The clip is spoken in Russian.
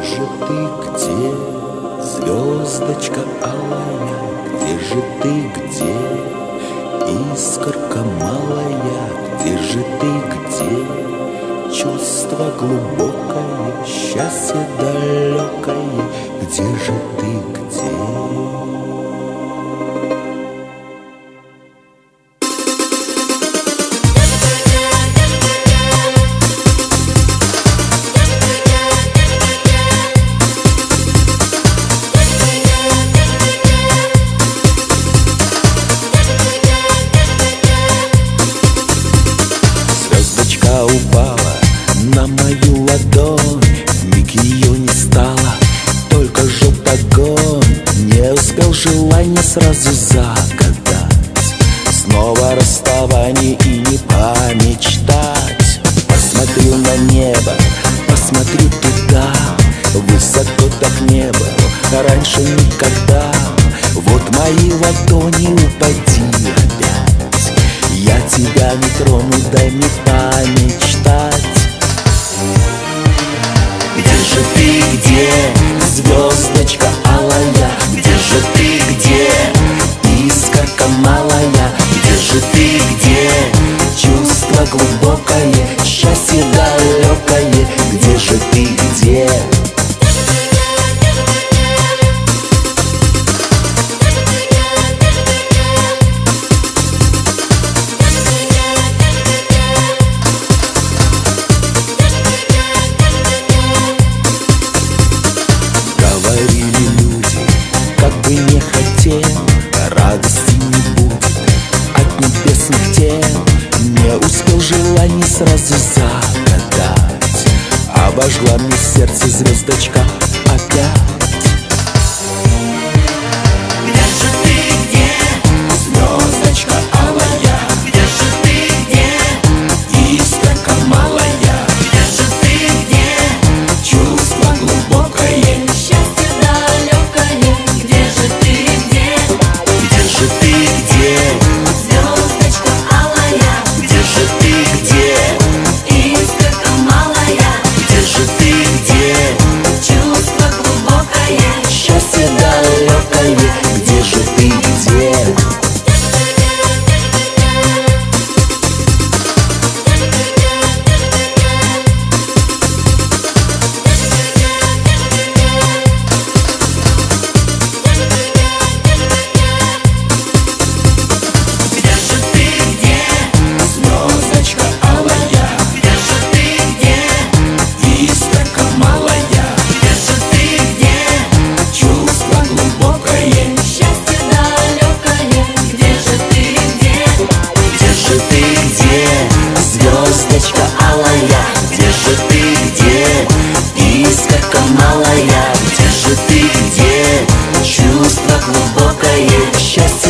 же ты, где, звездочка алая? Где же ты, где, искорка малая? Где же ты, где, чувство глубокое, счастье далекое? Где же ты, где? Упала на мою ладонь, вмиг ее не стало, только жег огонь. Не успел желание сразу загадать, снова расставание и не помечтать. Посмотрю на небо, посмотрю туда, высоко так не было раньше никогда. Вот мои ладони, упади опять, я тебя не трону, дай мне помечтать. Где же ты, где, звездочка алая? Где же ты, где, искорка малая? Где же ты, где, чувство глубокое, счастье далекое? Где же ты, где? Не хотел, радости не будет от небесных тем. Не успел желание сразу загадать, обожгла мне сердце звездочка опять. Где же ты, где, звездочка алая? Где же ты, где, искорка малая? Где же ты, где, чувство глубокое, счастье далекое? Где же ты, где, звездочка алая? Где же ты, где, искорка малая? Где же ты, где, чувство глубокое, счастье далекое? Где же ты, где? Звездочка алая, где же ты, где, искорка малая? Где же ты, где, чувство глубокое, счастье